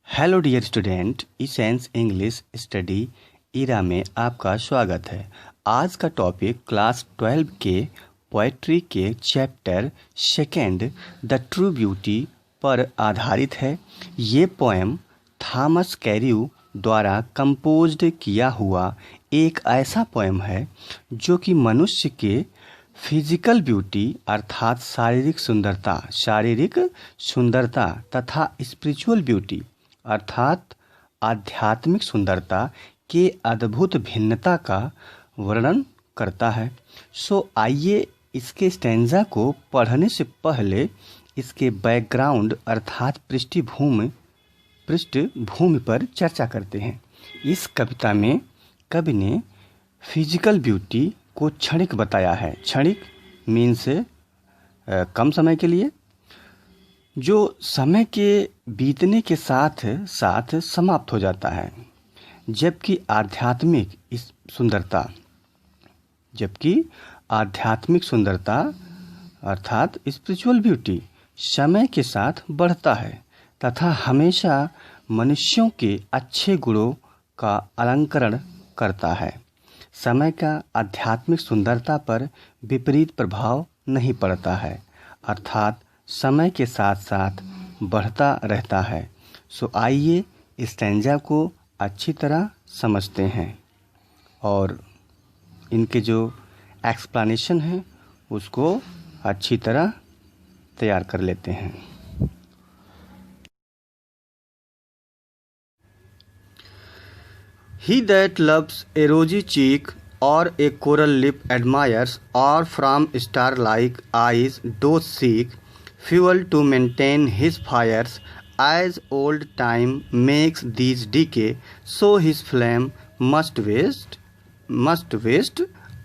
Hello dear student, essence English study era में आपका स्वागत है। आज का टॉपिक क्लास 12 के पोएट्री के chapter second the true beauty पर आधारित है। ये पोएम थॉमस कैर्यू द्वारा कंपोज्ड किया हुआ एक ऐसा पोएम है जो कि मनुष्य के फिजिकल ब्यूटी अर्थात शारीरिक सुंदरता तथा स्पिरिचुअल ब्यूटी अर्थात आध्यात्मिक सुंदरता के अद्भुत भिन्नता का वर्णन करता है। आइए इसके स्टैंजा को पढ़ने से पहले इसके बैकग्राउंड अर्थात पृष्ठभूमि पर चर्चा करते हैं। इस कविता में कवि ने फिजिकल ब्यूटी को क्षणिक बताया है। क्षणिक मीन्स कम समय के लिए, जो समय के बीतने के साथ साथ समाप्त हो जाता है, जबकि आध्यात्मिक सुंदरता अर्थात स्पिरिचुअल ब्यूटी समय के साथ बढ़ता है तथा हमेशा मनुष्यों के अच्छे गुणों का अलंकरण करता है। समय का आध्यात्मिक सुंदरता पर विपरीत प्रभाव नहीं पड़ता है, अर्थात समय के साथ साथ बढ़ता रहता है। आइए स्टैंजा को अच्छी तरह समझते हैं और इनके जो एक्सप्लेनेशन है उसको अच्छी तरह तैयार कर लेते हैं। He that loves a rosy cheek or a coral lip admires, or from star-like eyes doth seek fuel to maintain his fires, as old time makes these decay, so his flame must waste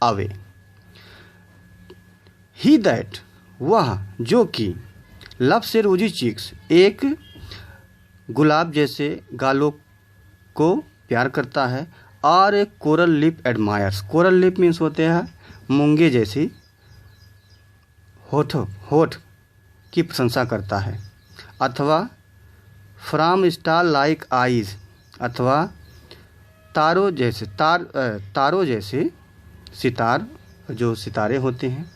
away. He that वह जो कि love से रोजी cheeks एक गुलाब जैसे गालों को प्यार करता है, और एक coral lip admires, coral lip means होते हैं मूंगे जैसी होठ की प्रशंसा करता है, अथवा फ्रॉम स्टार लाइक आइज अथवा तारों जैसे जो सितारे होते हैं,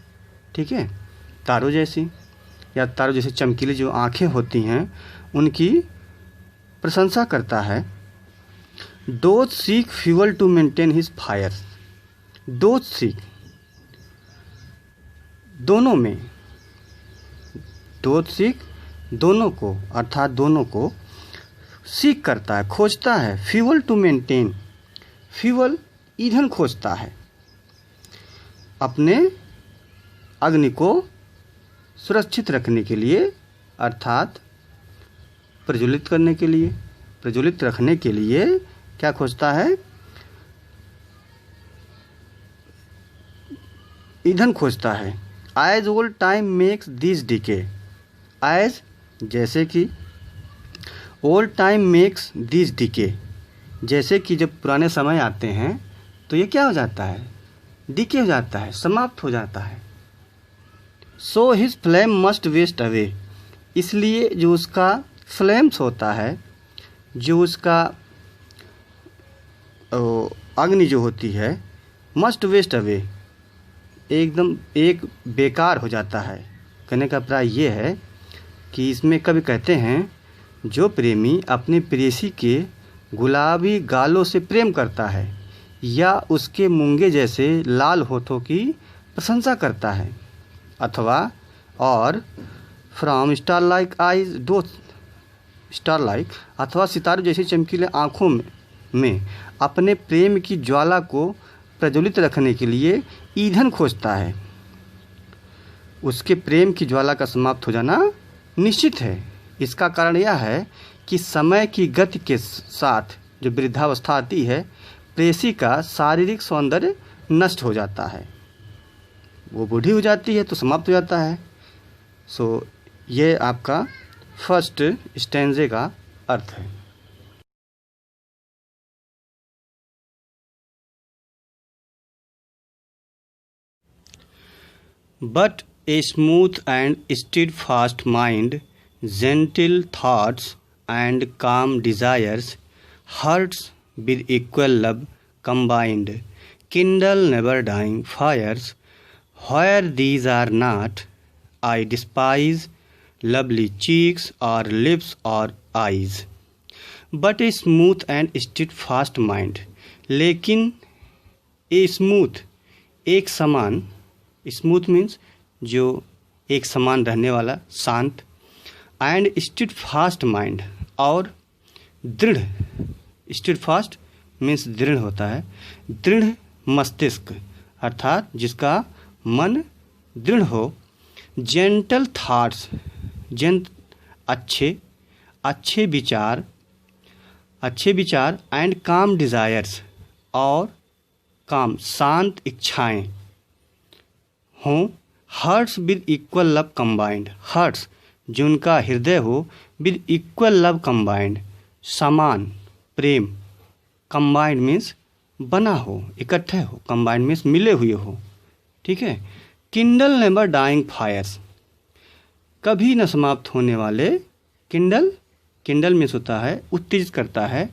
ठीक है, तारों जैसी चमकीली जो आँखें होती हैं उनकी प्रशंसा करता है। Doth seek fuel to maintain his fires. Doth seek दोनों में, doth seek दोनों को अर्थात दोनों को सीख करता है, खोजता है। फ्यूल टू मेंटेन, फ्यूल ईंधन खोजता है अपने अग्नि को सुरक्षित रखने के लिए, अर्थात प्रज्वलित रखने के लिए क्या खोजता है? ईंधन खोजता है। As old time makes these decay, as जैसे कि old time makes these decay, जैसे कि जब पुराने समय आते हैं तो ये क्या हो जाता है? डिके हो जाता है, समाप्त हो जाता है। So his flame must waste away, इसलिए जो उसका फ्लेम्स होता है, जो उसका अग्नि जो होती है, मस्ट वेस्ट अवे, एकदम एक बेकार हो जाता है। कहने का प्राय ये है कि इसमें कवि कहते हैं, जो प्रेमी अपनी प्रेयसी के गुलाबी गालों से प्रेम करता है या उसके मूंगे जैसे लाल होठों की प्रशंसा करता है, अथवा और from star like eyes doth star like अथवा सितारों जैसी चमकीले आँखों में अपने प्रेम की ज्वाला को प्रज्वलित रखने के लिए ईंधन खोजता है, उसके प्रेम की ज्वाला का समाप्त हो जाना निश्चित है। इसका कारण यह है कि समय की गति के साथ जो वृद्धावस्था आती है, प्रेयसी का शारीरिक सौंदर्य नष्ट हो जाता है, वो बूढ़ी हो जाती है तो समाप्त हो जाता है। ये आपका फर्स्ट स्टैंजे का अर्थ है। But a smooth and steadfast mind, gentle thoughts, and calm desires, hearts with equal love combined, kindle never dying fires. Where these are not, I despise lovely cheeks or lips or eyes, but a smooth and steadfast mind. लेकिन a smooth, एक समान, smooth means जो एक समान रहने वाला, शांत, and steadfast mind, और दृढ़, स्टेडफास्ट मीन्स दृढ़ होता है, दृढ़ मस्तिष्क अर्थात जिसका मन दृढ़ हो, जेंटल थाट्स, अच्छे विचार एंड काम डिज़ायर्स, और काम शांत इच्छाएं हों, hearts with equal love combined, hearts जिनका हृदय हो, विद इक्वल लव कंबाइंड समान प्रेम, कंबाइंड मीन्स बना हो, इकट्ठे हो, कंबाइंड मीन्स मिले हुए हो, ठीक है। किंडल नेवर डाइंग फायर्स, कभी न समाप्त होने वाले, किंडल मीन्स होता है उत्तेजित करता है,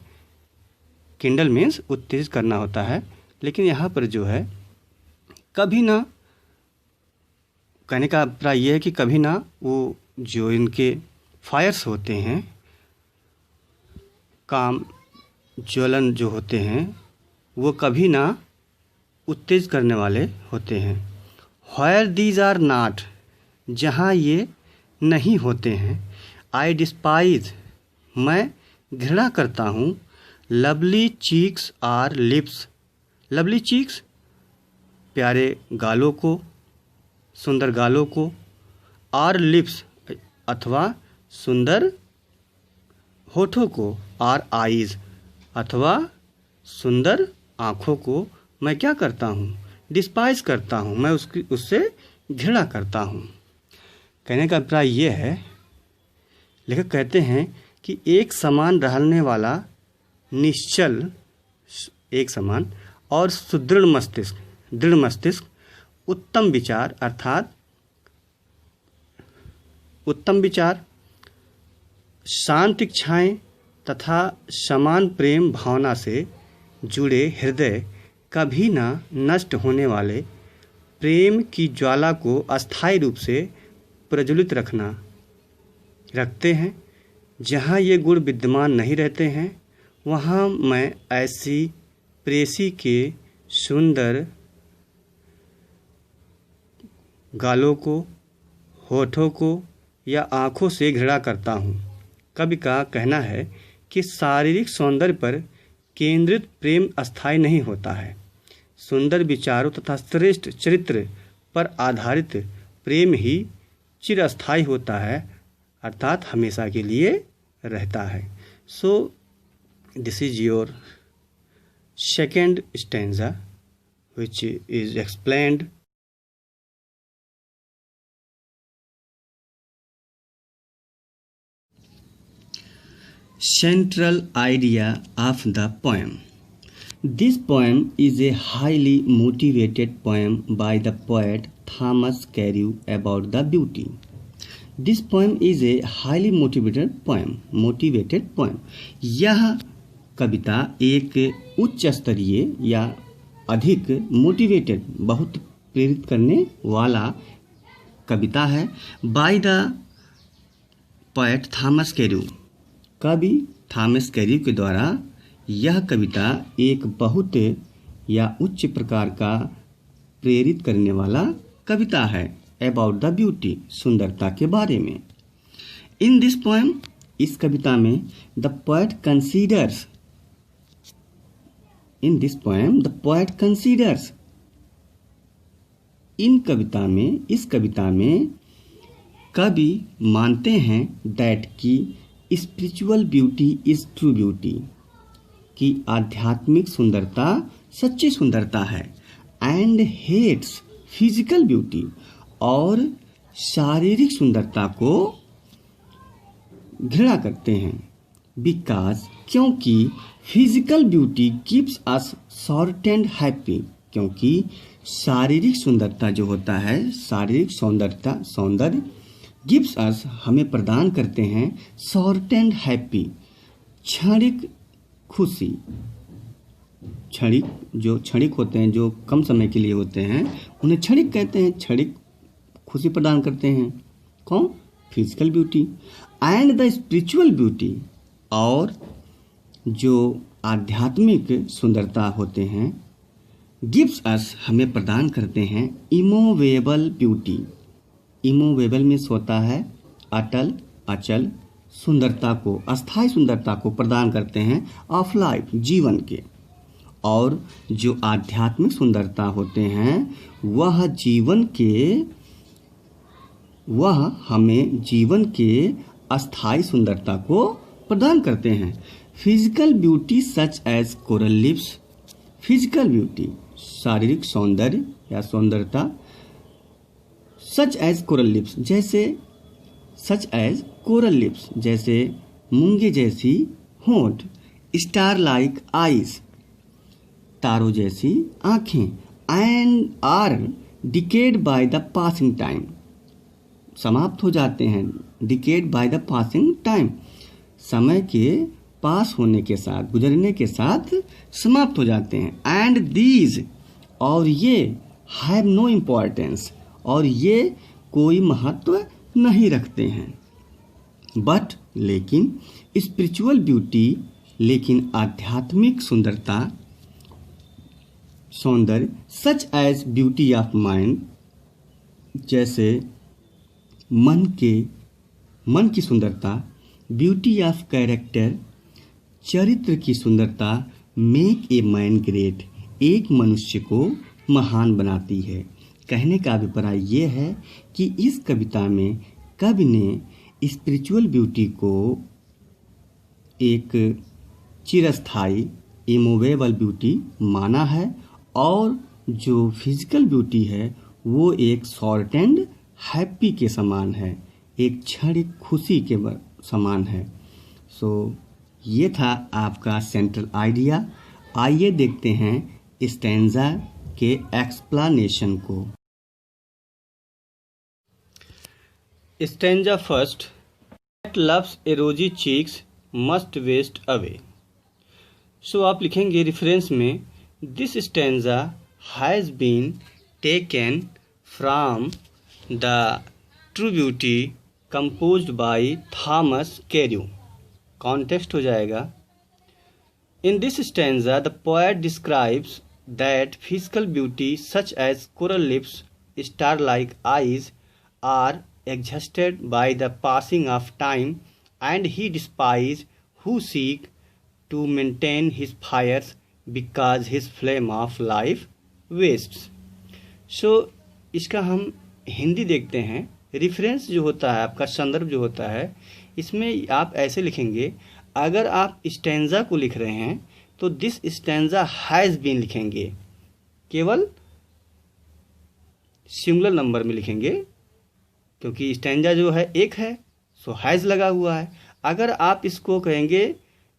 किंडल मीन्स उत्तेजित करना होता है, लेकिन यहाँ पर जो है कभी ना, कहने का अभिप्राय ये है कि कभी ना वो जो इनके फायर्स होते हैं, काम ज्वलन जो होते हैं, वो कभी ना उत्तेजित करने वाले होते हैं। व्हेयर दीज आर नॉट, जहाँ ये नहीं होते हैं, आई डिस्पाइज, मैं घृणा करता हूँ, lovely cheeks or lips, lovely cheeks प्यारे गालों को, सुंदर गालों को, आर लिप्स अथवा सुंदर होठों को, आर आईज अथवा सुंदर आँखों को मैं क्या करता हूँ, डिस्पाइज करता हूँ, मैं उससे घृणा करता हूँ। कहने का अभिप्राय ये है, लेखक कहते हैं कि एक समान रहने वाला निश्चल, एक समान और सुदृढ़ मस्तिष्क, दृढ़ मस्तिष्क, उत्तम विचार अर्थात उत्तम विचार, शांत इच्छाएं तथा समान प्रेम भावना से जुड़े हृदय, कभी ना नष्ट होने वाले प्रेम की ज्वाला को अस्थायी रूप से प्रज्वलित रखते हैं। जहाँ ये गुण विद्यमान नहीं रहते हैं, वहाँ मैं ऐसी प्रेसी के सुंदर गालों को, होठों को या आँखों से घृणा करता हूँ। कवि का कहना है कि शारीरिक सौंदर्य पर केंद्रित प्रेम अस्थायी नहीं होता है, सुंदर विचारों तथा श्रेष्ठ चरित्र पर आधारित प्रेम ही चिरस्थायी होता है, अर्थात हमेशा के लिए रहता है। So this is your second stanza which is explained central idea of the poem. This poem is a highly motivated poem by the poet Thomas Carew about the beauty. This poem is a highly motivated poem. यह कविता एक उच्च स्तरीय या अधिक motivated, बहुत प्रेरित करने वाला कविता है। बाय द पोएट थॉमस कैर्यू, कवि थॉमस कैर्यू के द्वारा यह कविता एक बहुत या उच्च प्रकार का प्रेरित करने वाला कविता है। अबाउट द ब्यूटी, सुंदरता के बारे में। इन दिस पोएम, इस कविता में the poet considers, in this poem the poet considers, इस कविता में कवि मानते हैं दैट की spiritual beauty is true beauty, कि आध्यात्मिक सुंदरता सच्ची सुंदरता है। एंड हेट्स फिजिकल ब्यूटी, और शारीरिक सुंदरता को घृणा करते हैं। बिकॉज, क्योंकि physical beauty keeps us short and happy, क्योंकि शारीरिक सुंदरता जो होता है, शारीरिक सौंदर्य गिव्स अस हमें प्रदान करते हैं शॉर्ट एंड हैप्पी क्षणिक खुशी। क्षणिक होते हैं, जो कम समय के लिए होते हैं, उन्हें क्षणिक कहते हैं। क्षणिक खुशी प्रदान करते हैं कौन? Physical beauty. And the spiritual beauty, और जो आध्यात्मिक सुंदरता होते हैं, गिव्स अस हमें प्रदान करते हैं इमोवेबल ब्यूटी। इमोवेबल मीन्स होता है अटल, अचल सुंदरता को, अस्थायी सुंदरता को प्रदान करते हैं ऑफ लाइफ, जीवन के। और जो आध्यात्मिक सुंदरता होते हैं वह हमें जीवन के अस्थायी सुंदरता को प्रदान करते हैं। Physical beauty such as coral lips, physical beauty शारीरिक सौंदर्य या सौंदर्यता, सच एज कोरल लिप्स जैसे मूंगे जैसी होंठ, स्टार लाइक आईज तारों जैसी आंखें, and are decayed by the passing time समाप्त हो जाते हैं, decayed by the passing time समय के पास होने के साथ, गुजरने के साथ समाप्त हो जाते हैं। एंड दीज, और ये हैव नो इम्पोर्टेंस, और ये कोई महत्व नहीं रखते हैं। बट लेकिन स्पिरिचुअल ब्यूटी, लेकिन आध्यात्मिक सौंदर्य such as beauty of mind, जैसे मन की सुंदरता, ब्यूटी ऑफ कैरेक्टर चरित्र की सुंदरता, मेक ए मैन ग्रेट एक मनुष्य को महान बनाती है। कहने का अभिप्राय ये है कि इस कविता में कवि ने स्पिरिचुअल ब्यूटी को एक चिरस्थायी इमोवेबल ब्यूटी माना है, और जो फिजिकल ब्यूटी है वो एक शॉर्ट एंड हैप्पी के समान है, एक क्षणिक खुशी के समान है। सो ये था आपका सेंट्रल आइडिया। आइए देखते हैं स्टैंजा के एक्सप्लेनेशन को। Stanza first, loves a rosy cheeks must waste away. So आप लिखेंगे रेफरेंस में, this stanza has been taken from the true beauty composed by Thomas Carew। Context हो जाएगा, in this stanza the poet describes that physical beauty such as coral lips, star-like eyes are exhausted by the passing of time, and he despises who seek to maintain his fires because his flame of life wastes। So इसका हम हिंदी देखते हैं। Reference जो होता है आपका, संदर्भ जो होता है, इसमें आप ऐसे लिखेंगे, अगर आप स्टैंजा को लिख रहे हैं तो दिस स्टैंजा हैज़ बीन लिखेंगे, केवल सिंगुलर नंबर में लिखेंगे, क्योंकि स्टैंजा जो है एक है, सो हैज़ लगा हुआ है। अगर आप इसको कहेंगे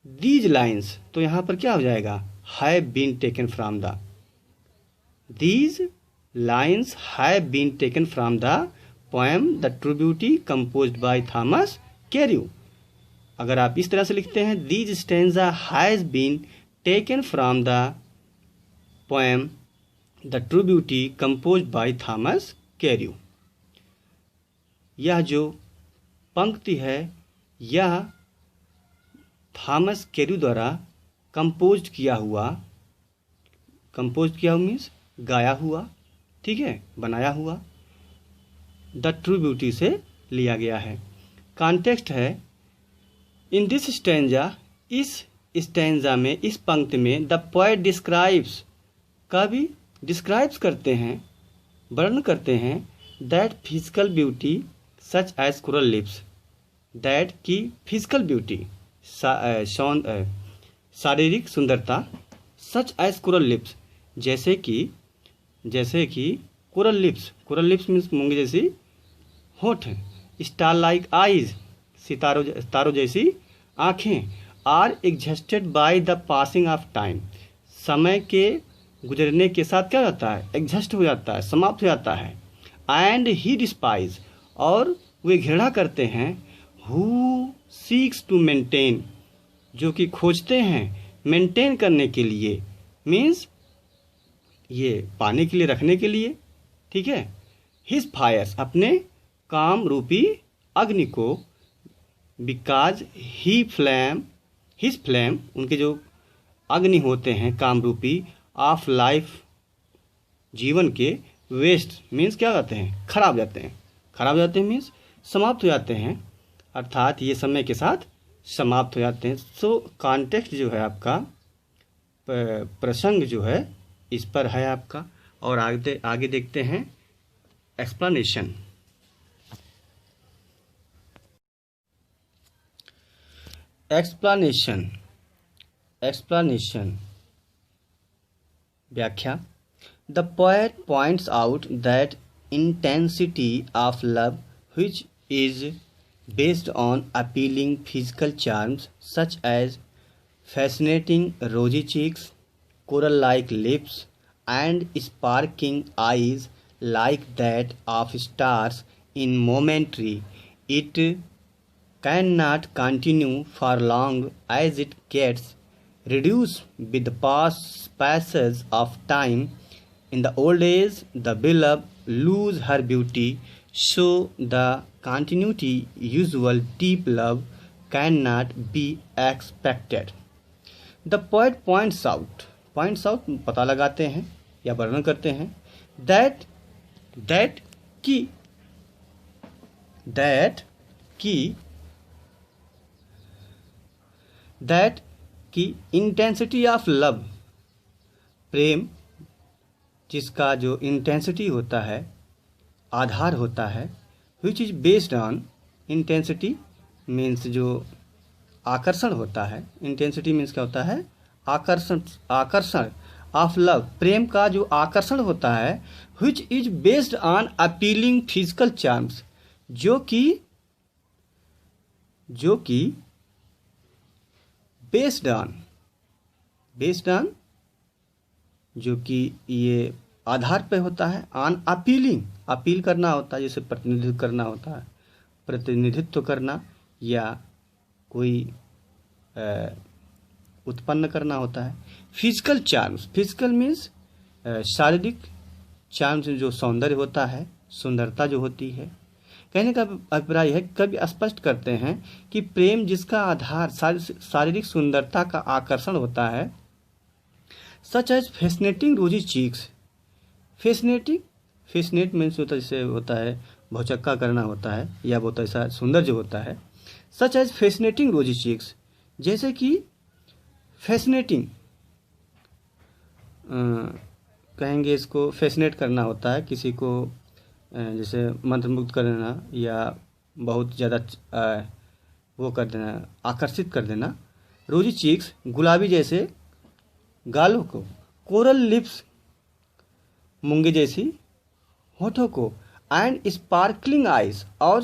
दीज लाइन्स, तो यहाँ पर क्या हो जाएगा, have been taken from the, these lines have been taken from the poem the true beauty composed by Thomas Carew. अगर आप इस तरह से लिखते हैं, these stanza has been taken from the poem the true beauty composed by Thomas Carew. यह जो पंक्ति है यह थॉमस कैर्यू द्वारा कंपोज किया हुआ मीन्स गाया हुआ, ठीक है, बनाया हुआ, द ट्रू ब्यूटी से लिया गया है। कॉन्टेक्स्ट है, इन दिस स्टैंजा, इस स्टैंजा में, इस पंक्ति में, द पोएट डिस्क्राइब्स, कवि डिस्क्राइब्स करते हैं, वर्णन करते हैं, that physical beauty such as coral lips, that की फिजिकल ब्यूटी शारीरिक सुंदरता, सच एज कोरल लिप्स जैसे कि कोरल लिप्स मीन्स मूंगे जैसी होठ, स्टार लाइक आईज सितारों जैसी आँखें, are exhausted by the passing of time समय के गुजरने के साथ क्या होता है, एग्जस्ट हो जाता है, समाप्त हो जाता है। एंड ही डिस्पाइज, और वे घृणा करते हैं। हु सीक्स टू मेंटेन, जो कि खोजते हैं मेंटेन करने के लिए, मीन्स ये पाने के लिए, रखने के लिए, ठीक है। हिज फायर्स, अपने काम रूपी अग्नि को, बिकॉज हिज फ्लेम, उनके जो अग्नि होते हैं काम रूपी, ऑफ लाइफ, जीवन के, वेस्ट मीन्स क्या कहते हैं, खराब जाते हैं। खराब जाते हैं मीन्स समाप्त हो जाते हैं, अर्थात ये समय के साथ समाप्त हो जाते हैं। सो कॉन्टेक्स्ट जो है आपका, प्रसंग जो है इस पर है आपका। और आगे देखते हैं एक्सप्लेनेशन। एक्सप्लेनेशन व्याख्या। The poet points out that intensity of love, which is based on appealing physical charms such as fascinating rosy cheeks, coral-like lips, and sparkling eyes like that of stars in momentary. It cannot continue for long, as it gets reduced with the passage of time. In the old age, the beloved lose her beauty, so the continuity usual deep love cannot be expected. The poet points out पता लगाते हैं या वर्णन करते हैं, that की intensity of love, प्रेम जिसका जो इंटेंसिटी होता है, आधार होता है, which is based on, intensity means जो आकर्षण होता है, इंटेंसिटी मीन्स क्या होता है, आकर्षण ऑफ लव, प्रेम का जो आकर्षण होता है, which is based on appealing physical charms, जो कि बेस्ड ऑन जो कि ये आधार पे होता है, ऑन अपील करना होता है, जैसे प्रतिनिधित्व करना या कोई उत्पन्न करना होता है। फिजिकल चार्म्स, फिजिकल मीन्स शारीरिक, चार्म्स जो सौंदर्य होता है, सुंदरता जो होती है। कहने का अभिप्राय है, कवि स्पष्ट करते हैं कि प्रेम जिसका आधार शारीरिक सुंदरता का आकर्षण होता है, सच एज फैसिनेटिंग रोजी चीक्स, फैसिनेट मीन्स होता है, जैसे होता है भौचक्का करना होता है, या बहुत ऐसा सुंदर जो होता है। सच एज फैसिनेटिंग रोजी चीक्स, जैसे कि फैसिनेटिंग कहेंगे, इसको फैसिनेट करना होता है किसी को, जैसे मंत्रमुग्ध कर देना या बहुत ज़्यादा वो कर देना, आकर्षित कर देना। रोजी चीक्स, गुलाबी जैसे गालों को, कोरल लिप्स, मूंगे जैसी होठों को, एंड स्पार्कलिंग आइज, और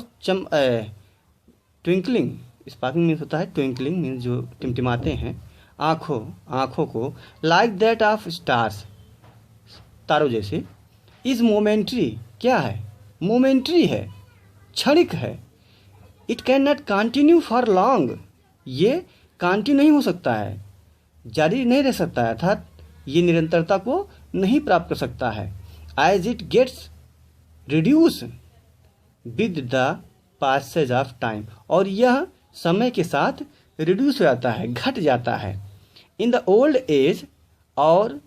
ट्विंकलिंग, स्पार्कलिंग मीन्स होता है ट्विंकलिंग मीन्स जो टिमटिमाते हैं, आँखों को, लाइक दैट ऑफ स्टार्स, तारों जैसे। इज मोमेंट्री, क्या है, मोमेंट्री है, क्षणिक है। It can not continue for long, ये कंटिन्यू नहीं हो सकता है, जारी नहीं रह सकता है, अर्थात ये निरंतरता को नहीं प्राप्त कर सकता है। As it gets reduce with the passage of time, और यह समय के साथ रिड्यूस हो जाता है, घट जाता है। इन द ओल्ड एज, और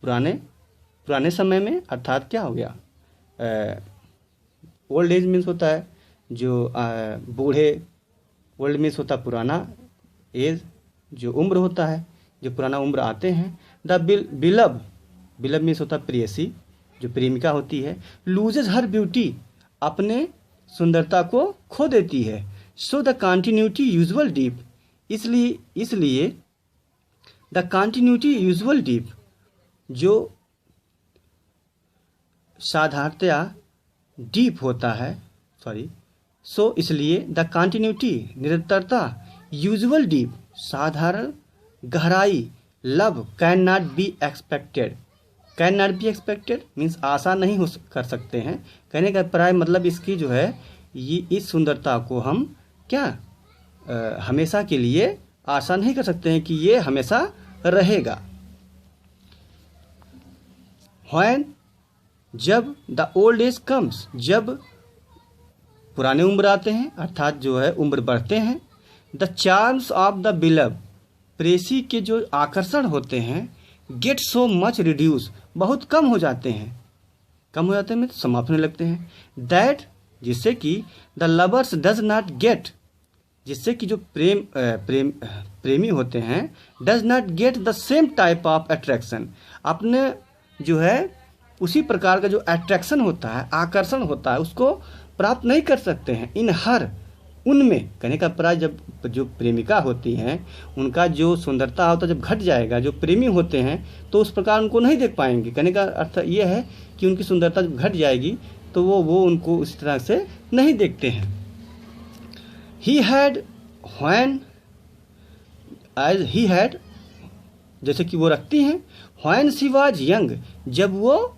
पुराने समय में, अर्थात क्या हो गया, ओल्ड एज मीन्स होता है जो बूढ़े, ओल्ड मीन्स होता है पुराना, एज जो उम्र होता है, जो पुराना उम्र आते हैं। द बिलब मीन्स होता है प्रेयसी, जो प्रेमिका होती है। लूजेज हर ब्यूटी, अपने सुंदरता को खो देती है। So the continuity usual deep, इसलिए द कंटिन्यूटी यूजुअल डीप, जो साधारणतया डीप होता है, सो इसलिए द कंटिन्यूटी, निरंतरता, यूजुअल डीप, साधारण गहराई, love can not be expected, means आशा नहीं कर सकते हैं। कहने का प्राय मतलब इसकी जो है ये इस सुंदरता को हम क्या हमेशा के लिए आशा नहीं कर सकते हैं कि ये हमेशा रहेगा। When जब द ओल्ड एज कम्स, जब पुराने उम्र आते हैं अर्थात जो है उम्र बढ़ते हैं, द चार्म्स ऑफ द बिलव, प्रेसी के जो आकर्षण होते हैं, गेट सो मच रिड्यूस, बहुत कम हो जाते हैं, कम हो जाते हैं मतलब समाप्त होने लगते हैं। दैट जिससे कि the lovers does not gate, जिससे कि जो प्रेमी होते हैं, does not get the same type of attraction, अपने जो है उसी प्रकार का जो अट्रैक्शन होता है, आकर्षण होता है, उसको प्राप्त नहीं कर सकते हैं। इन हर उनमें, कहने का प्राय जब जो प्रेमिका होती हैं उनका जो सुंदरता होता है जब घट जाएगा, जो प्रेमी होते हैं तो उस प्रकार उनको नहीं देख पाएंगे। कहने का अर्थ ये है कि उनकी सुंदरता जब घट जाएगी तो वो उनको उस तरह से नहीं देखते हैं। He had when as he had, जैसे कि वो रखती हैं, व्हेन शी वाज यंग, जब वो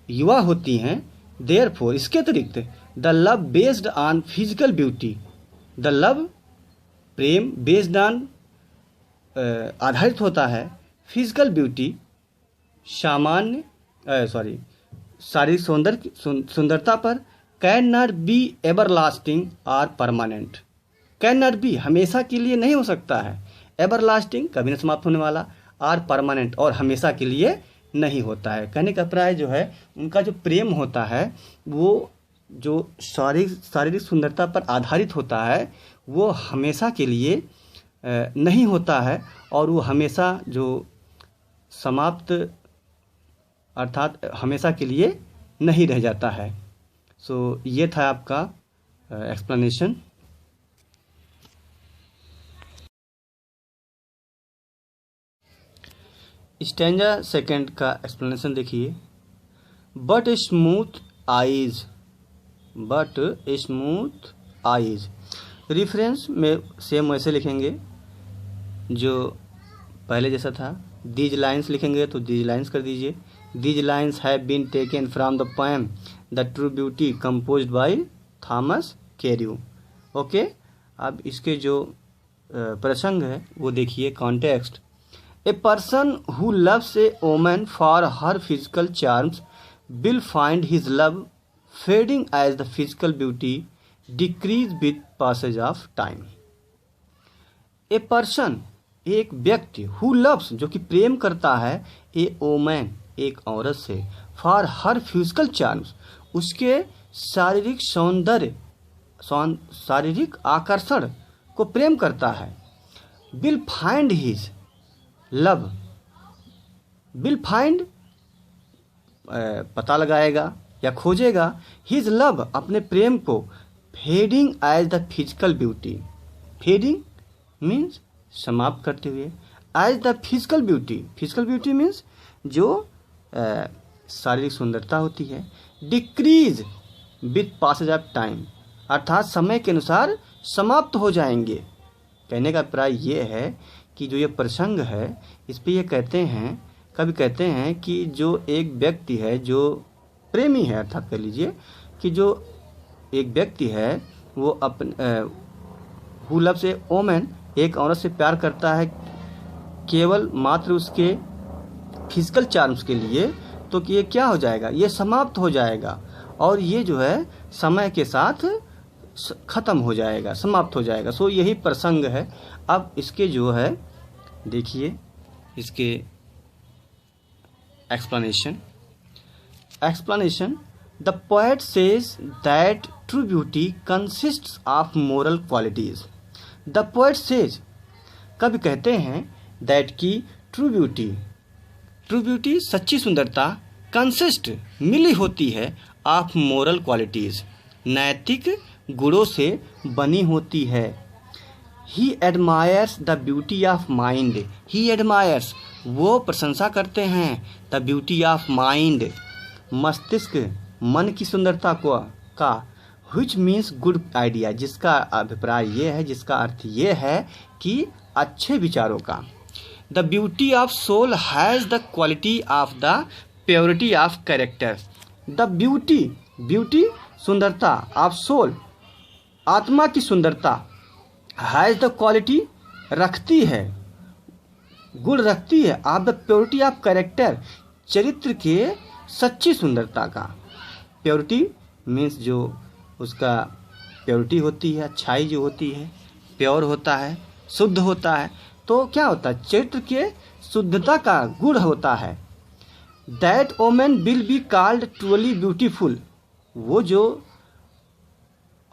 युवा होती हैं, देयरफॉर इसके अतिरिक्त the love based on physical beauty, the love Prem based on आधारित होता है फिजिकल ब्यूटी, शारीरिक सुंदरता पर, कैन नॉट बी एवरलास्टिंग और परमानेंट, कैन नॉट बी हमेशा के लिए नहीं हो सकता है, एवरलास्टिंग कभी न समाप्त होने वाला, और परमानेंट और हमेशा के लिए नहीं होता है। कहने का प्राय जो है उनका जो प्रेम होता है वो जो शारीरिक सुंदरता पर आधारित होता है वो हमेशा के लिए नहीं होता है, और वो हमेशा जो समाप्त अर्थात हमेशा के लिए नहीं रह जाता है। सो ये था आपका एक्सप्लेनेशन। स्टैंजा सेकंड का एक्सप्लेनेशन देखिए। बट स्मूथ आईज, रिफरेंस में सेम वैसे लिखेंगे जो पहले जैसा था। दीज लाइन्स लिखेंगे तो दीज लाइन्स कर दीजिए। These lines have been taken from the poem the true beauty composed by Thomas Carew. Okay, अब इसके जो प्रसंग है वो देखिए, context. A person who loves a woman for her physical charms will find his love fading as the physical beauty decrease with passage of time. A person, एक व्यक्ति, who loves, जो कि प्रेम करता है, a woman, एक औरत से, for her physical charms, उसके शारीरिक सौंदर्य, शारीरिक आकर्षण को प्रेम करता है, will find his love, will find पता लगाएगा या खोजेगा, हिज लव अपने प्रेम को, fading as the physical beauty, fading means समाप्त करते हुए, as the physical beauty, physical beauty means जो शारीरिक सुंदरता होती है, decrease with passage of time, अर्थात समय के अनुसार समाप्त हो जाएंगे। कहने का प्राय ये है कि जो ये प्रसंग है इस पे ये कहते हैं, कभी कहते हैं कि जो एक व्यक्ति है जो प्रेमी है, अर्थात कह लीजिए कि जो एक व्यक्ति है वो अपने हु लव्स ए वोमन, एक औरत से प्यार करता है केवल मात्र उसके फिजिकल चार्म्स के लिए, तो कि ये क्या हो जाएगा, ये समाप्त हो जाएगा और ये जो है समय के साथ ख़त्म हो जाएगा, समाप्त हो जाएगा। सो यही प्रसंग है। अब इसके जो है देखिए इसके explanation. The poet says that true beauty consists of moral qualities. The poet says, कभी कहते हैं that की true beauty सच्ची सुंदरता, consist मिली होती है of moral qualities, नैतिक गुणों से बनी होती है। He admires the beauty of mind. He admires, वो प्रशंसा करते हैं, the beauty of mind, मस्तिष्क, मन की सुंदरता को का, which means good idea, जिसका अभिप्राय ये है, जिसका अर्थ ये है कि अच्छे विचारों का। The beauty of soul has the quality of the purity of character. The beauty सुंदरता ऑफ सोल, आत्मा की सुंदरता, हैज़ द क्वालिटी, रखती है, गुण रखती है, of the purity of character, चरित्र के सच्ची सुंदरता का। प्योरिटी मीन्स जो उसका प्योरिटी होती है, अच्छाई जो होती है, प्योर होता है, शुद्ध होता है, तो क्या होता है, चरित्र के शुद्धता का गुण होता है। That women will be called truly beautiful, वो जो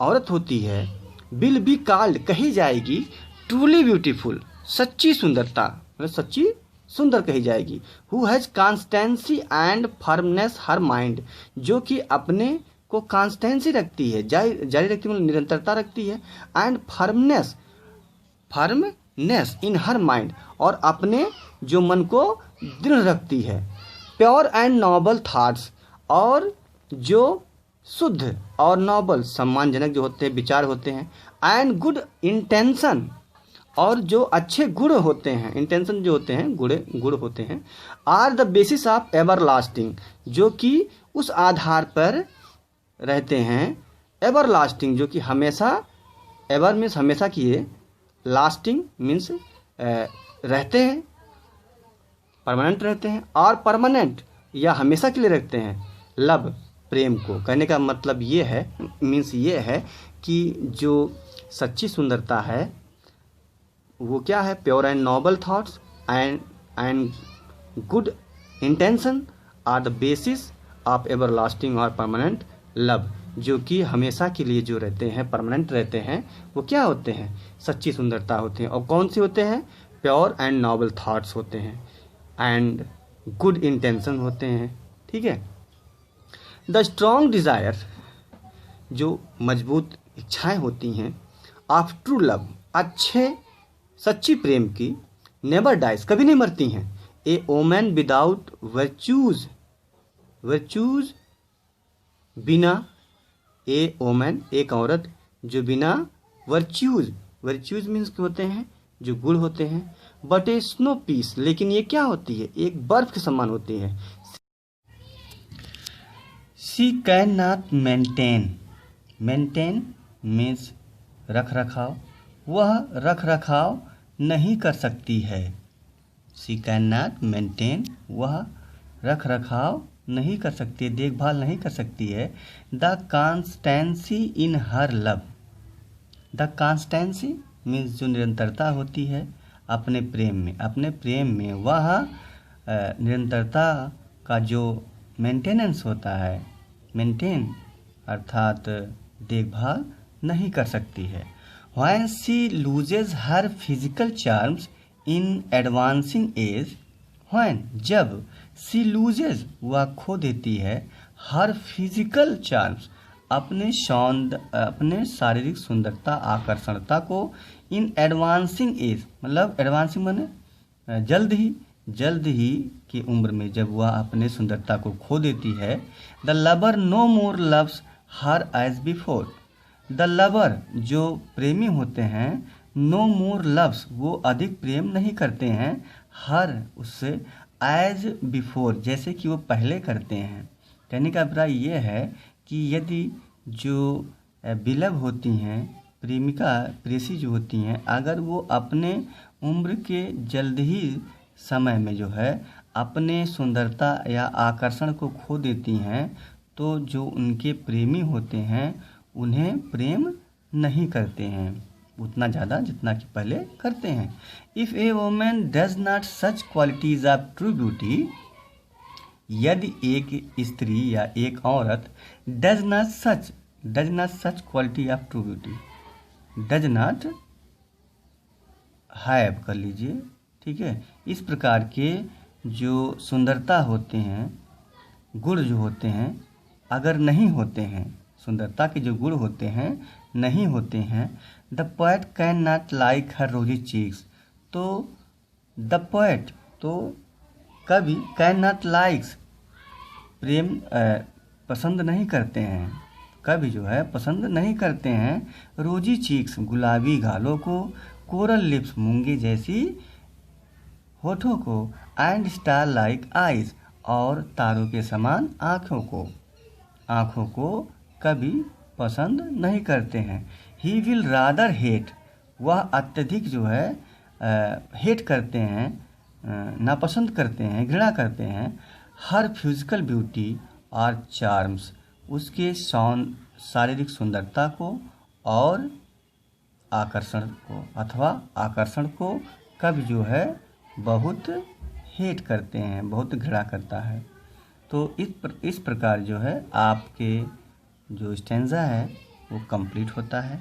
औरत होती है, विल बी कॉल्ड कही जाएगी, ट्रूली ब्यूटीफुल, सच्ची सुंदरता, मतलब सच्ची सुंदर कही जाएगी। Who has constituency and firmness her mind, जो कि अपने को कॉन्स्टेंसी रखती है, जारी रखती है, मतलब निरंतरता रखती है, and firmness in her mind, और अपने जो मन को दृढ़ रखती है। प्योर एंड नोबल थॉट्स, और जो शुद्ध और नोबल सम्मानजनक जो होते हैं विचार होते हैं, एंड गुड इंटेंशन, और जो अच्छे गुण होते हैं, इंटेंशन जो होते हैं गुण होते हैं, are the basis of ever lasting, जो कि उस आधार पर रहते हैं, एवर लास्टिंग, जो कि हमेशा, एवर मीन्स हमेशा किए, लास्टिंग मीन्स रहते हैं, परमानेंट रहते हैं, और परमानेंट या हमेशा के लिए रखते हैं, लव प्रेम को। कहने का मतलब ये है, मीन्स ये है कि जो सच्ची सुंदरता है वो क्या है, pure and noble thoughts and good intention are the basis of ever lasting और परमानेंट लव, जो कि हमेशा के लिए जो रहते हैं, परमानेंट रहते हैं, वो क्या होते हैं, सच्ची सुंदरता होते हैं। और कौन से होते हैं, प्योर एंड नोबल थॉट्स होते हैं, एंड गुड इंटेंशन होते हैं। ठीक है। द स्ट्रॉन्ग डिज़ायर, जो मजबूत इच्छाएं होती हैं, ऑफ ट्रू लव, अच्छे सच्ची प्रेम की, नेवर डाइज, कभी नहीं मरती हैं। ए वोमन विदाउट वर्च्यूज, बिना, ए वोमन एक औरत जो बिना वर्च्यूज मीन्स के होते हैं जो गुण होते हैं, बट ए स्नो पीस, लेकिन ये क्या होती है, एक बर्फ के समान होती है। She can not maintain means रख रखाव, वह रख रखाव नहीं कर सकती है। शी कैन नॉट मेंटेन, वह रख रखाव नहीं कर सकती, देखभाल नहीं कर सकती है। The constituency in her love, the constituency means जो निरंतरता होती है अपने प्रेम में वह निरंतरता का जो मेंटेनेंस होता है, मेंटेन अर्थात देखभाल नहीं कर सकती है। When she loses her physical charms in advancing age, when जब she loses वह खो देती है, her physical charms अपने शारीरिक सुंदरता आकर्षणता को, in advancing age मतलब advancing माने जल्द ही की उम्र में जब वह अपने सुंदरता को खो देती है। The lover no more loves her as before, the lover जो प्रेमी होते हैं, नो मोर लव्स वो अधिक प्रेम नहीं करते हैं, हर उससे, एज बिफोर जैसे कि वो पहले करते हैं। कहने का अभिप्राय ये है कि यदि जो बिलव होती हैं, प्रेसी जो होती हैं, अगर वो अपने उम्र के जल्द ही समय में जो है अपने सुंदरता या आकर्षण को खो देती हैं, तो जो उनके प्रेमी होते हैं उन्हें प्रेम नहीं करते हैं उतना ज़्यादा जितना कि पहले करते हैं। If A women does not such qualities of true beauty, यदि एक स्त्री या एक औरत does not such quality of true beauty, does not have कर लीजिए, ठीक है, इस प्रकार के जो सुंदरता होते हैं, गुण जो होते हैं, अगर नहीं होते हैं, सुंदरता के जो गुण होते हैं नहीं होते हैं, the poet can not like her rosy cheeks, तो द पोएट तो कभी कैन नॉट लाइक्स प्रेम पसंद नहीं करते हैं, कभी जो है पसंद नहीं करते हैं, रोजी चीक्स गुलाबी गालों को, कोरल लिप्स मूंगे जैसी होठों को, एंड स्टार लाइक आइज और तारों के समान आँखों को कभी पसंद नहीं करते हैं। ही विल रादर हेट, वह अत्यधिक जो है हेट करते हैं, नापसंद करते हैं, घृणा करते हैं। हर फिजिकल ब्यूटी और चार्म्स, उसके शारीरिक सुंदरता को और आकर्षण को अथवा आकर्षण को कभी जो है बहुत हेट करते हैं, बहुत घृणा करता है। तो इस प्रकार जो है आपके जो स्टैंजा है वो कंप्लीट होता है।